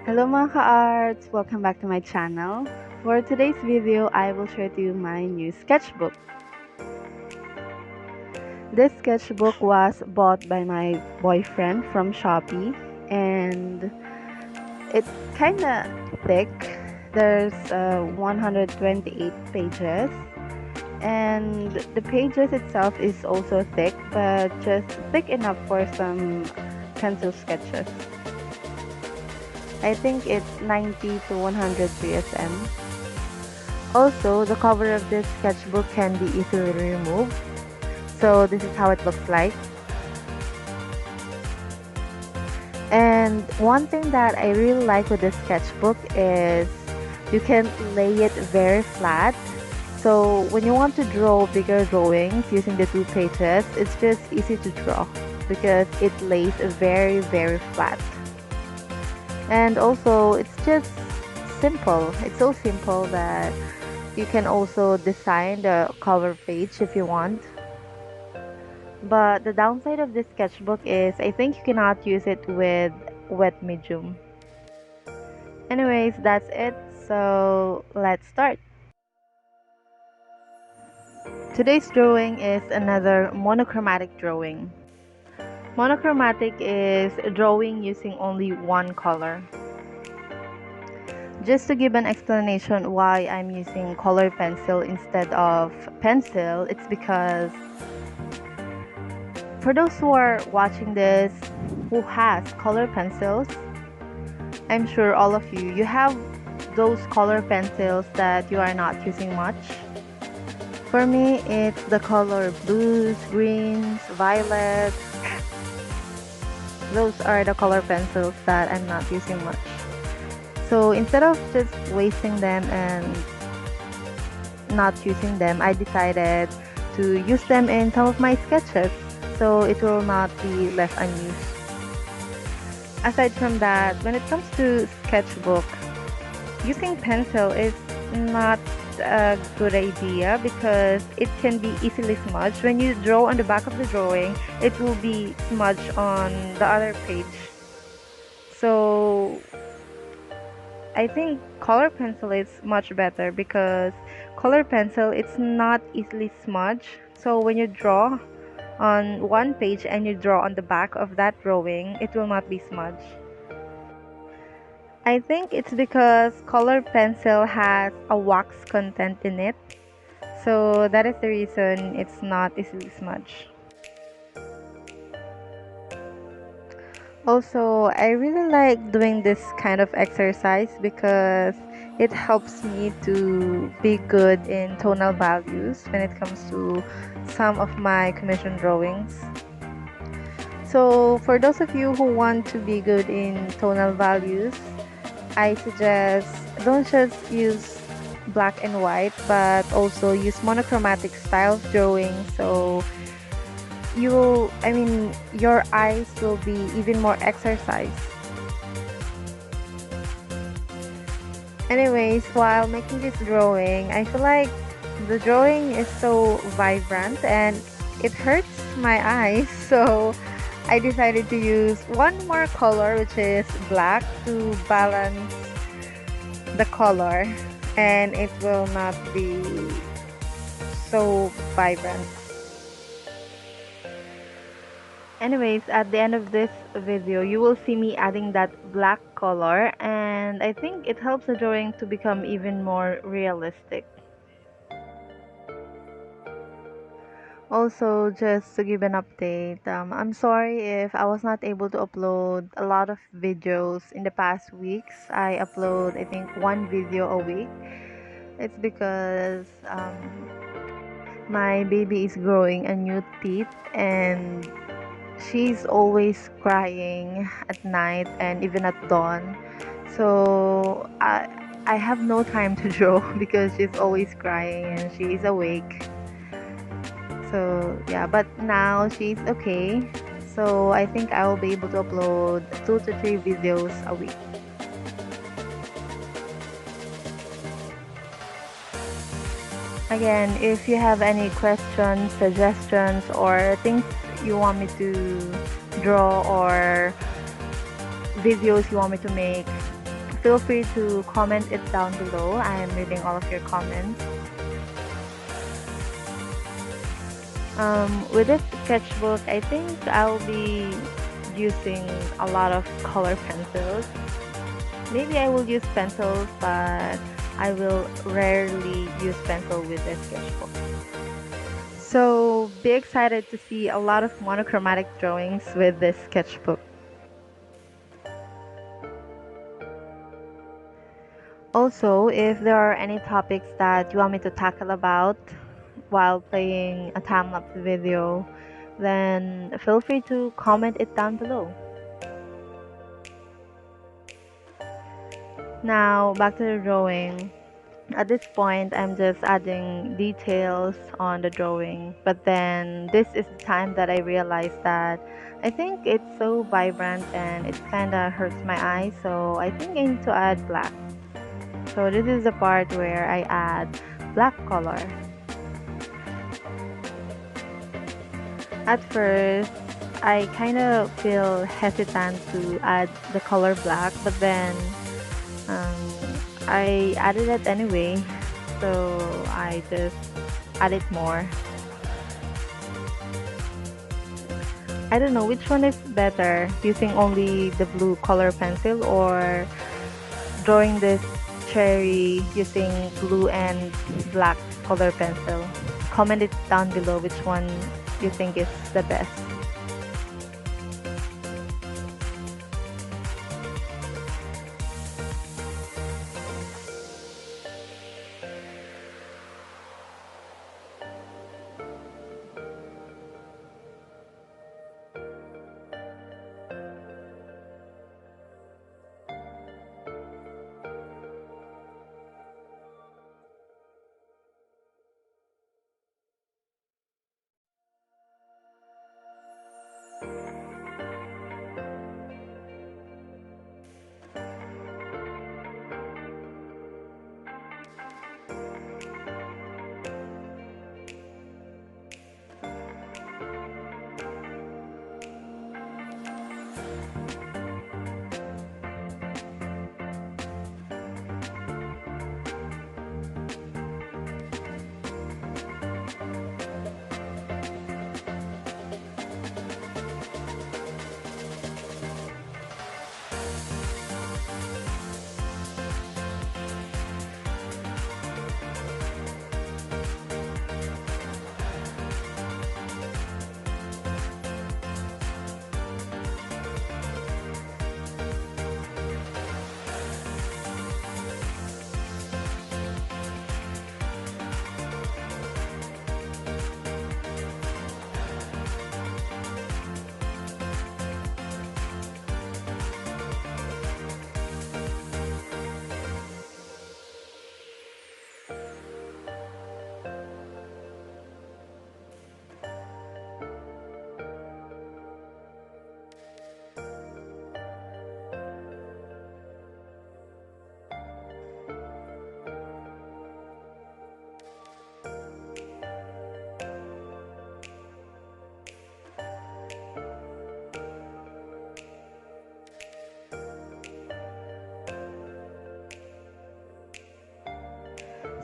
Hello mga ka-arts! Welcome back to my channel. For today's video, I will share to you my new sketchbook. This sketchbook was bought by my boyfriend from Shopee, and it's kinda thick. There's 128 pages, and the pages itself is also thick, but just thick enough for some pencil sketches. I think it's 90 to 100 PSM. Also, the cover of this sketchbook can be easily removed. So this is how it looks like. And one thing that I really like with this sketchbook is you can lay it very flat. So when you want to draw bigger drawings using the two pages, it's just easy to draw because it lays very flat. And also it's just simple. It's so simple that you can also design the cover page if you want. But the downside of this sketchbook is I think you cannot use it with wet medium. Anyways, that's it. So let's start. Today's drawing is another monochromatic drawing. Monochromatic is drawing using only one color. Just to give an explanation why I'm using color pencil instead of pencil, it's because for those who are watching this who has color pencils, I'm sure all of you have those color pencils that you are not using much. For me, it's the color blues, greens, violets. Those are the color pencils that I'm not using much. So instead of just wasting them and not using them, I decided to use them in some of my sketches, so it will not be left unused. Aside from that, when it comes to sketchbook, using pencil is not a good idea because it can be easily smudged. When you draw on the back of the drawing, it will be smudged on the other page. So I think color pencil is much better because color pencil it's not easily smudged. So when you draw on one page and you draw on the back of that drawing, it will not be smudged. I think it's because color pencil has a wax content in it. So that is the reason it's not easily smudged. Also, I really like doing this kind of exercise because it helps me to be good in tonal values when it comes to some of my commission drawings. So for those of you who want to be good in tonal values, I suggest don't just use black and white but also use monochromatic style of drawing, so your eyes will be even more exercised. Anyways, while making this drawing, I feel like the drawing is so vibrant and it hurts my eyes, so I decided to use one more color, which is black, to balance the color and it will not be so vibrant. Anyways, at the end of this video, you will see me adding that black color, and I think it helps the drawing to become even more realistic. Also, just to give an update, I'm sorry if I was not able to upload a lot of videos in the past weeks. I upload, I think, one video a week. It's because my baby is growing a new teeth and she's always crying at night and even at dawn. So I have no time to draw because she's always crying and she's awake. So yeah, but now she's okay. So I think I will be able to upload 2 to 3 videos a week. Again, if you have any questions, suggestions, or things you want me to draw or videos you want me to make, feel free to comment it down below. I am reading all of your comments. With this sketchbook, I think I'll be using a lot of color pencils. Maybe I will use pencils, but I will rarely use pencil with this sketchbook. So be excited to see a lot of monochromatic drawings with this sketchbook. Also, if there are any topics that you want me to tackle about while playing a time-lapse video, then feel free to comment it down below. Now, back to the drawing. At this point, I'm just adding details on the drawing, but then this is the time that I realized that I think it's so vibrant and it kind of hurts my eyes, so I think I need to add black. So this is the part where I add black color. At first, I kind of feel hesitant to add the color black, but then um, I added it anyway, so I just add it more. I don't know which one is better, using only the blue color pencil or drawing this cherry using blue and black color pencil. Comment it down below which one you think is the best.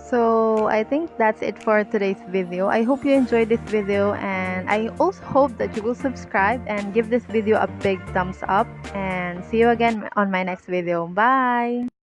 So I think that's it for today's video. I hope you enjoyed this video, and I also hope that you will subscribe and give this video a big thumbs up, and see you again on my next video. Bye!